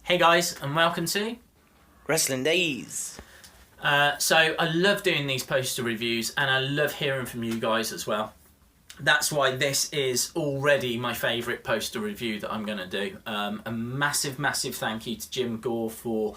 Hey guys, and welcome to Wrestling Days. So I love doing these poster reviews and I love hearing from you guys as well. That's why this is already my favourite poster review that I'm going to do. A massive thank you to Jim Gore for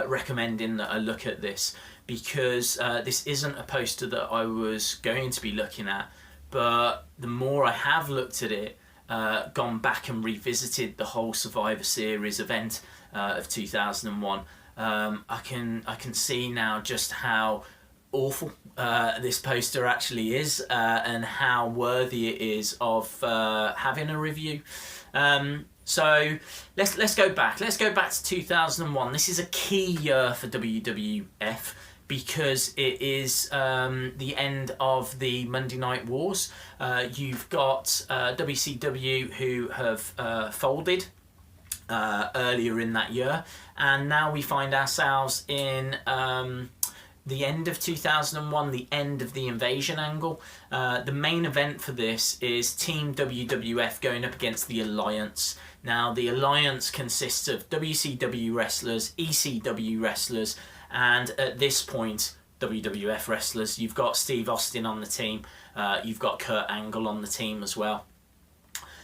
recommending that I look at this, because this isn't a poster that I was going to be looking at, but the more I have looked at it, gone back and revisited the whole Survivor Series event of 2001, I can see now just how awful this poster actually is, and how worthy it is of having a review. So let's go back. Let's go back to 2001. This is a key year for WWF because it is the end of the Monday Night Wars. You've got WCW who have folded earlier in that year, and now we find ourselves in the end of 2001, the end of the invasion angle. The main event for this is Team WWF going up against the Alliance. Now, the Alliance consists of WCW wrestlers, ECW wrestlers, and at this point, WWF wrestlers. You've got Steve Austin on the team. You've got Kurt Angle on the team as well.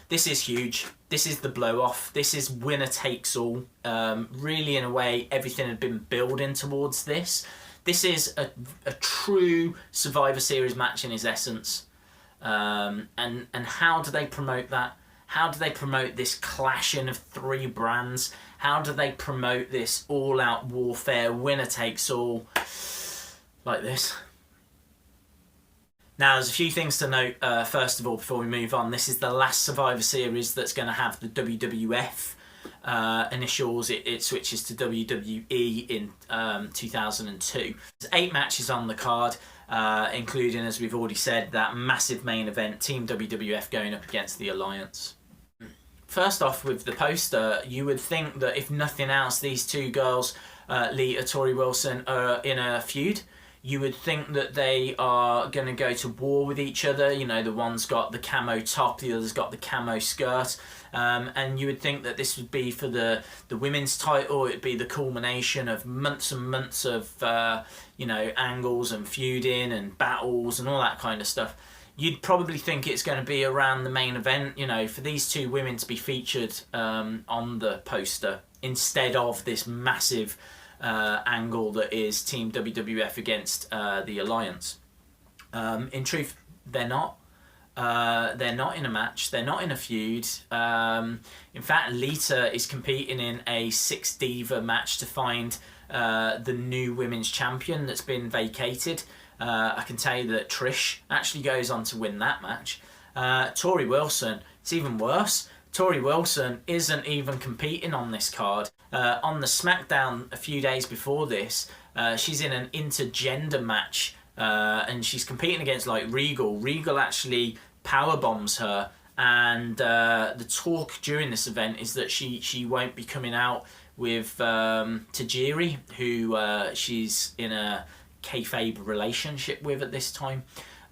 This is huge. This is the blow-off. This is winner takes all. Really, in a way, everything had been building towards this. This is a true Survivor Series match in its essence. And how do they promote that? How do they promote this clashing of three brands? How do they promote this all-out warfare, winner takes all, like this? Now, there's a few things to note, first of all, before we move on. This is the last Survivor Series that's going to have the WWF initials. It switches to WWE in 2002. There's 8 matches on the card, including, as we've already said, that massive main event, Team WWF going up against the Alliance. First off, with the poster, you would think that if nothing else, these two girls, Lita, Tori Wilson, are in a feud. You would think that they are going to go to war with each other. You know, the one's got the camo top, the other's got the camo skirt. And you would think that this would be for the women's title. It'd be the culmination of months and months of, angles and feuding and battles and all that kind of stuff. You'd probably think it's going to be around the main event, for these two women to be featured on the poster instead of this massive angle that is Team WWF against the Alliance. In truth, they're not. They're not in a match. They're not in a feud. In fact, Lita is competing in a 6-diva match to find the new women's champion that's been vacated. I can tell you that Trish actually goes on to win that match. Tori Wilson, it's even worse. Tori Wilson isn't even competing on this card. On the SmackDown a few days before this, she's in an intergender match, and she's competing against Regal. Regal actually powerbombs her, and the talk during this event is that she won't be coming out with Tajiri, who she's in a kayfabe relationship with at this time.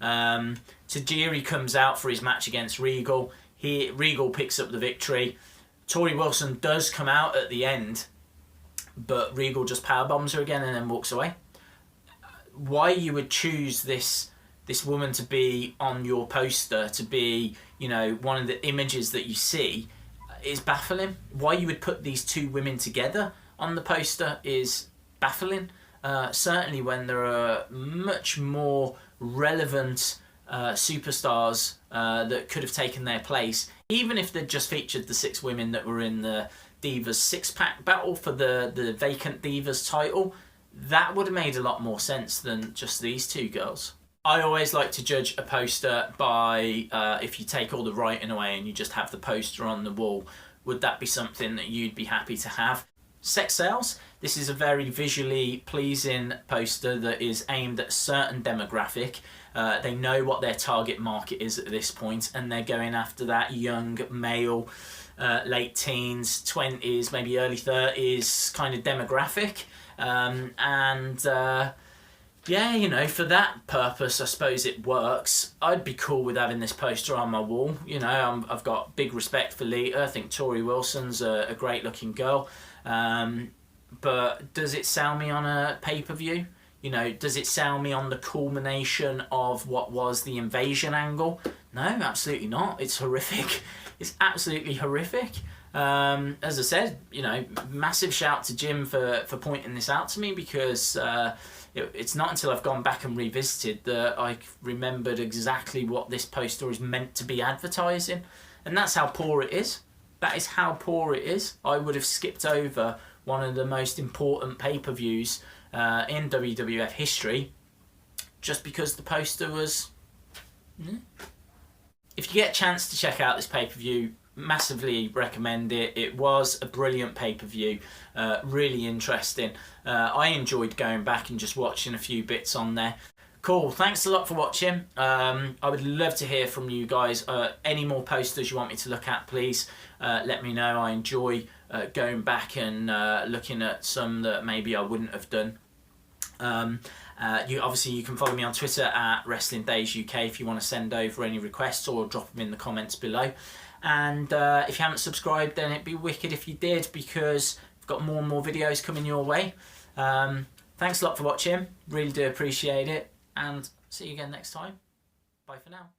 Tajiri comes out for his match against Regal. Regal picks up the victory. Tori Wilson does come out at the end, but Regal just powerbombs her again and then walks away. Why you would choose this woman to be on your poster, to be, one of the images that you see, is baffling. Why you would put these two women together on the poster is baffling. Certainly when there are much more relevant superstars that could have taken their place, even if they'd just featured the 6 women that were in the Divas 6-pack battle for the vacant Divas title, that would have made a lot more sense than just these two girls. I always like to judge a poster by if you take all the writing away and you just have the poster on the wall, would that be something that you'd be happy to have? Sex sells. This is a very visually pleasing poster that is aimed at a certain demographic. They know what their target market is at this point, and they're going after that young male, late teens, 20s, maybe early 30s kind of demographic. Yeah, for that purpose, I suppose it works. I'd be cool with having this poster on my wall. I've got big respect for Lita. I think Tori Wilson's a great looking girl. But does it sell me on a pay-per-view? You know, does it sell me on the culmination of what was the invasion angle? No, absolutely not. It's horrific. It's absolutely horrific. As I said, you know, massive shout to Jim for pointing this out to me, because it's not until I've gone back and revisited that I remembered exactly what this poster is meant to be advertising. And that's how poor it is. That is how poor it is. I would have skipped over one of the most important pay-per-views in WWF history just because the poster was... If you get a chance to check out this pay-per-view, massively recommend it. It was a brilliant pay-per-view, really interesting. I enjoyed going back and just watching a few bits on there. Cool, thanks a lot for watching. I would love to hear from you guys. Any more posters you want me to look at, please let me know. I enjoy going back and looking at some that maybe I wouldn't have done. You can follow me on Twitter at Wrestling Days UK if you want to send over any requests, or drop them in the comments below. And if you haven't subscribed, then it'd be wicked if you did, because I've got more and more videos coming your way. Thanks a lot for watching, really do appreciate it, and see you again next time. Bye for now.